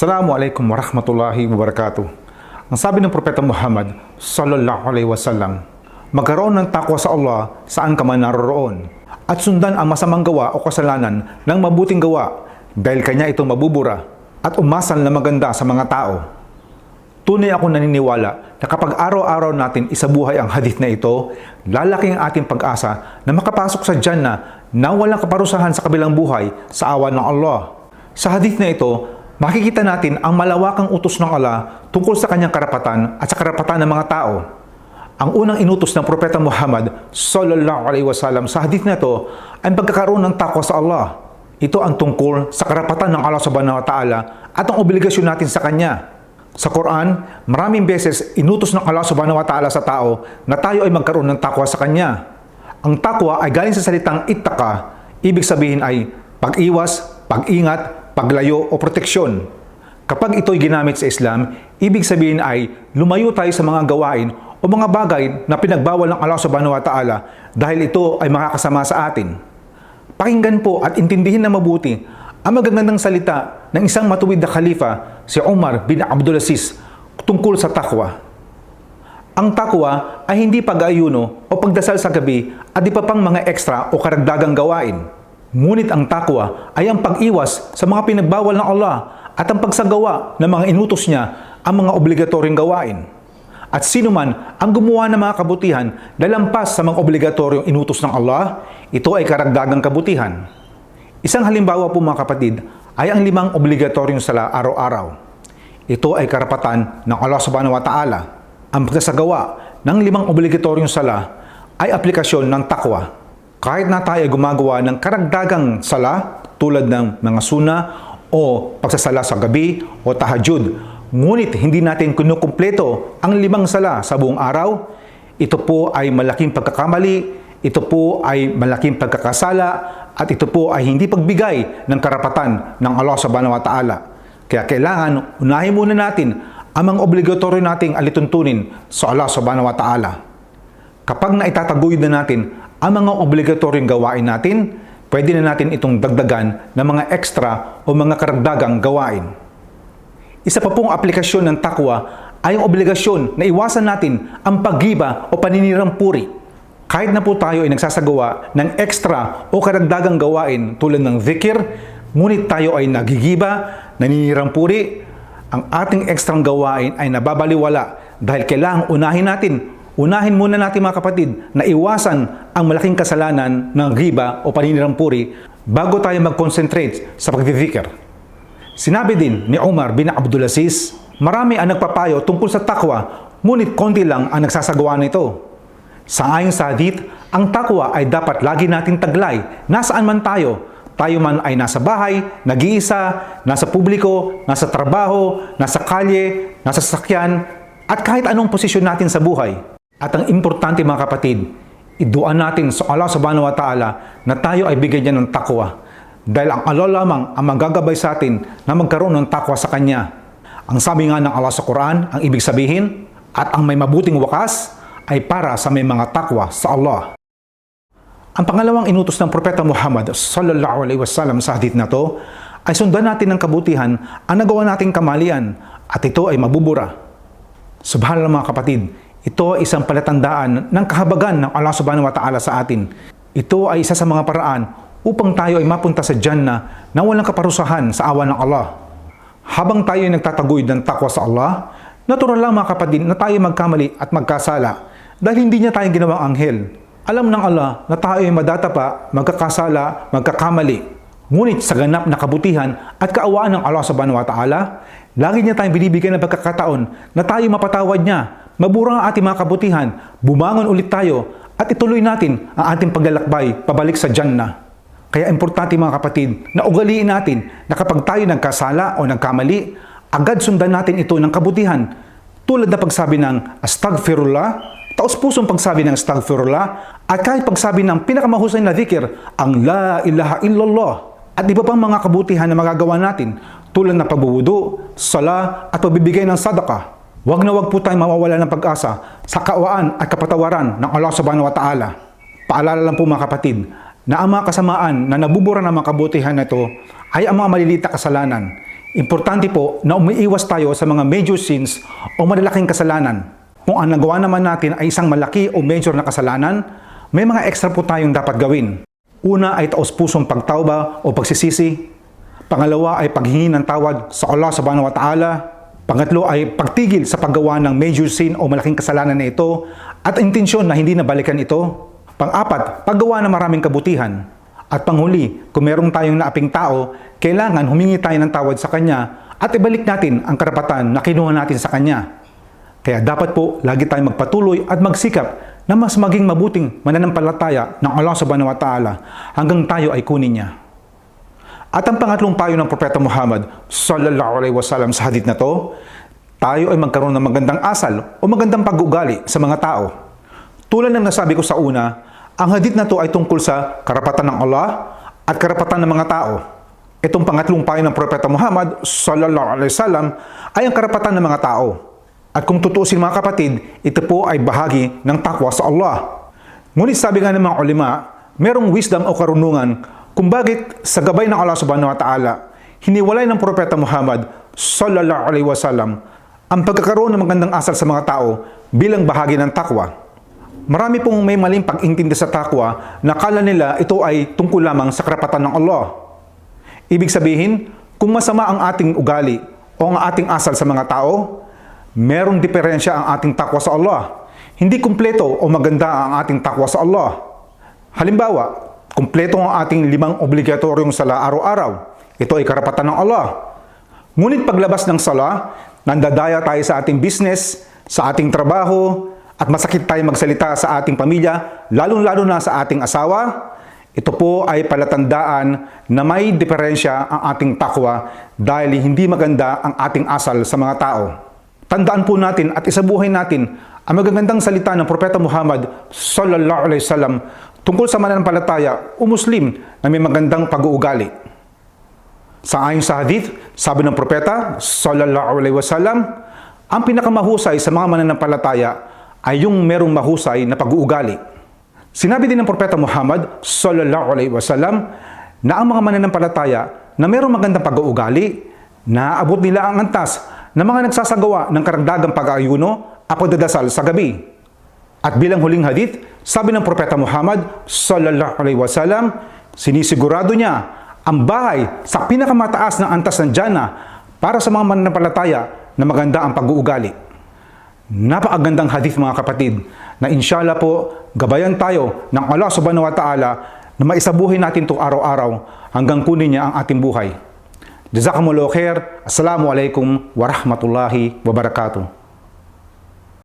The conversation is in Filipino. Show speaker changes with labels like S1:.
S1: Assalamualaikum warahmatullahi wabarakatuh. Ang sabi ng Propeta Muhammad sallallahu alaihi wasallam, magkaroon ng takwa sa Allah saan ka man naroroon at sundan ang masamang gawa o kasalanan ng mabuting gawa dahil kanya ito mabubura at umasal na maganda sa mga tao. Tunay ako naniniwala na kapag araw-araw natin isabuhay ang hadith na ito, lalaki ang ating pag-asa na makapasok sa Jannah na walang kaparusahan sa kabilang buhay sa awa ng Allah. Sa hadith na ito, makikita natin ang malawakang utos ng Allah tungkol sa kanyang karapatan at sa karapatan ng mga tao. Ang unang inutos ng Propeta Muhammad sallallahu alaihi wasallam sa hadith na ito ay pagkakaroon ng takwa sa Allah. Ito ang tungkol sa karapatan ng Allah subhanahu wa ta'ala at ang obligasyon natin sa Kanya. Sa Quran, maraming beses inutos ng Allah subhanahu wa ta'ala sa tao na tayo ay magkaroon ng takwa sa Kanya. Ang takwa ay galing sa salitang ittaka, ibig sabihin ay pag-iwas, pag-ingat, paglayo o proteksyon. Kapag ito'y ginamit sa Islam, ibig sabihin ay lumayo tayo sa mga gawain o mga bagay na pinagbawal ng Allah subhanahu wa ta'ala dahil ito ay makakasama sa atin. Pakinggan po at intindihin na mabuti ang magagandang salita ng isang matuwid na khalifa, si Umar bin Abdul Aziz, tungkol sa takwa. Ang takwa ay hindi pag-aayuno o pagdasal sa gabi at di pa pang mga ekstra o karagdagang gawain. Ngunit ang takwa ay ang pag-iwas sa mga pinagbawal ng Allah at ang pagsagawa ng mga inutos niya ang mga obligatoryong gawain. At sino man ang gumawa ng mga kabutihan na lampas sa mga obligatoryong inutos ng Allah, ito ay karagdagang kabutihan. Isang halimbawa po mga kapatid ay ang 5 obligatoryong sala araw-araw. Ito ay karapatan ng Allah subhanahu wa ta'ala. Ang pagsasagawa ng 5 obligatoryong sala ay aplikasyon ng takwa. Kahit na tayo gumagawa ng karagdagang sala tulad ng mga suna o pagsasala sa gabi o tahajjud, ngunit hindi natin kinukumpleto ang 5 sala sa buong araw, ito po ay malaking pagkakamali, ito po ay malaking pagkakasala, at ito po ay hindi pagbigay ng karapatan ng Allah subhanahu wa ta'ala. Kaya kailangan unahin muna natin ang mga obligatoryo nating alituntunin sa Allah subhanahu wa ta'ala. Kapag naitataguyod na natin ang mga obligatoryong gawain natin, pwede na natin itong dagdagan ng mga ekstra o mga karagdagang gawain. Isa pa pong aplikasyon ng takwa ay ang obligasyon na iwasan natin ang paggiba o paninirang puri. Kahit na po tayo ay nagsasagawa ng ekstra o karagdagang gawain tulad ng zikir, ngunit tayo ay nagigiba, naninirang puri, ang ating ekstrang gawain ay nababaliwala dahil kailangang unahin muna natin mga kapatid na iwasan ang malaking kasalanan ng giba o paninirang puri bago tayo mag-concentrate sa pagdidikir. Sinabi din ni Umar bin Abdul Aziz, marami ang nagpapayo tungkol sa takwa, ngunit konti lang ang nagsasagawa nito. Sangayon sa hadith, ang takwa ay dapat lagi nating taglay, nasaan man tayo. Tayo man ay nasa bahay, nag-iisa, nasa publiko, nasa trabaho, nasa kalye, nasa sasakyan, at kahit anong posisyon natin sa buhay. At ang importante mga kapatid, iduan natin sa Allah subhanahu wa ta'ala na tayo ay bigyan niya ng takwa. Dahil ang Allah lamang ang magagabay sa atin na magkaroon ng takwa sa Kanya. Ang sabi nga ng Allah sa Quran, ang ibig sabihin, at ang may mabuting wakas ay para sa may mga takwa sa Allah. Ang pangalawang inutos ng Propeta Muhammad sallallahu alaihi wasallam sa hadith na to ay sundan natin ng kabutihan ang nagawa nating kamalian at ito ay mabubura. Subhanallah mga kapatid, ito ay isang palatandaan ng kahabagan ng Allah subhanahu wa ta'ala sa atin. Ito ay isa sa mga paraan upang tayo ay mapunta sa Jannah na walang kaparusahan sa awa ng Allah. Habang tayo ay nagtataguyod ng takwa sa Allah, natural lang mga kapatid na tayo magkamali at magkasala dahil hindi niya tayo ginawang anghel. Alam ng Allah na tayo ay madatapa, magkakasala, magkakamali. Ngunit sa ganap na kabutihan at kaawaan ng Allah subhanahu wa ta'ala, lagi niya tayong binibigyan ng pagkakataon na tayo mapatawad niya. Mabura ang ating mga kabutihan, bumangon ulit tayo at ituloy natin ang ating paglalakbay pabalik sa Jannah. Kaya importante mga kapatid na ugaliin natin na kapag tayo nagkasala o nagkamali, agad sundan natin ito ng kabutihan. Tulad na pagsabi ng astaghfirullah, taos-pusong pagsabi ng astaghfirullah, at kahit pagsabi ng pinakamahusay na dhikr, ang la ilaha illallah, at iba pang mga kabutihan na magagawa natin tulad ng pagbuwudu, sala, at pagbibigay ng sadaqah. Huwag na huwag po tayong mawawala ng pag-asa sa kaawaan at kapatawaran ng Allah subhanahu wa ta'ala. Paalala lang po mga kapatid na ang mga kasamaan na nabubura ng mga kabutihan na ito ay ang mga maliliit na kasalanan. Importante po na umiiwas tayo sa mga major sins o malalaking kasalanan. Kung ang nagawa naman natin ay isang malaki o major na kasalanan, may mga extra po tayong dapat gawin. Una ay taos-pusong pagtauba o pagsisisi. Pangalawa ay paghingi ng tawad sa Allah subhanahu wa ta'ala. Pangatlo ay pagtigil sa paggawa ng major sin o malaking kasalanan na ito at intensyon na hindi nabalikan ito. Pang-apat, paggawa ng maraming kabutihan. At panghuli, kung meron tayong naaping tao, kailangan humingi tayo ng tawad sa kanya at ibalik natin ang karapatan na kinuha natin sa kanya. Kaya dapat po lagi tayong magpatuloy at magsikap na mas maging mabuting mananampalataya ng Allah subhanahu wa ta'ala hanggang tayo ay kunin niya. At ang pangatlong payo ng Propeta Muhammad sallallahu alaihi wasallam sa hadith na to, tayo ay magkaroon ng magandang asal o magandang pag-uugali sa mga tao. Tulad ng nasabi ko sa una, ang hadith na to ay tungkol sa karapatan ng Allah at karapatan ng mga tao. Itong pangatlong payo ng Propeta Muhammad sallallahu alaihi wasallam ay ang karapatan ng mga tao. At kung tutuusin mga kapatid, ito po ay bahagi ng takwa sa Allah. Ngunit sabi nga ng mga ulima, merong wisdom o karunungan kung bakit sa gabay ng Allah subhanahu wa ta'ala, hiniwalay ng Propeta Muhammad sallallahu alaihi wasallam ang pagkakaroon ng magandang asal sa mga tao bilang bahagi ng takwa. Marami pong may maling pag-intindi sa takwa na kala nila ito ay tungkol lamang sa karapatan ng Allah. Ibig sabihin, kung masama ang ating ugali o ang ating asal sa mga tao, merong diferensya ang ating takwa sa Allah. Hindi kumpleto o maganda ang ating takwa sa Allah. Halimbawa, kumpleto ang ating 5 obligatoryong sala araw-araw. Ito ay karapatan ng Allah. Ngunit paglabas ng sala, nandadaya tayo sa ating business, sa ating trabaho, at masakit tayo magsalita sa ating pamilya, lalong-lalo na sa ating asawa. Ito po ay palatandaan na may diferensya ang ating takwa dahil hindi maganda ang ating asal sa mga tao. Tandaan po natin at isabuhay natin ang magagandang salita ng Propeta Muhammad sallallahu alaihi wasallam tungkol sa mananampalataya o Muslim na may magandang pag-uugali. Ayon sa hadith, sabi ng Propeta sallallahu alaihi wasallam, ang pinakamahusay sa mga mananampalataya ay yung merong mahusay na pag-uugali. Sinabi din ng Propeta Muhammad sallallahu alaihi wasallam na ang mga mananampalataya na merong magandang pag-uugali, naaabot nila ang antas ng mga nagsasagawa ng karagdagang pag-aayuno at pagdadasal sa gabi. At bilang huling hadith, sabi ng Propeta Muhammad sallallahu alaihi wasallam, sinisigurado niya ang bahay sa pinakamataas ng antas ng Jannah para sa mga mananampalataya na maganda ang pag-uugali. Napakagandang hadith mga kapatid na inshallah po gabayan tayo ng Allah subhanahu wa ta'ala na maisabuhin natin ito araw-araw hanggang kunin niya ang ating buhay. Jazakumullahu khair. Assalamualaikum warahmatullahi wabarakatuh.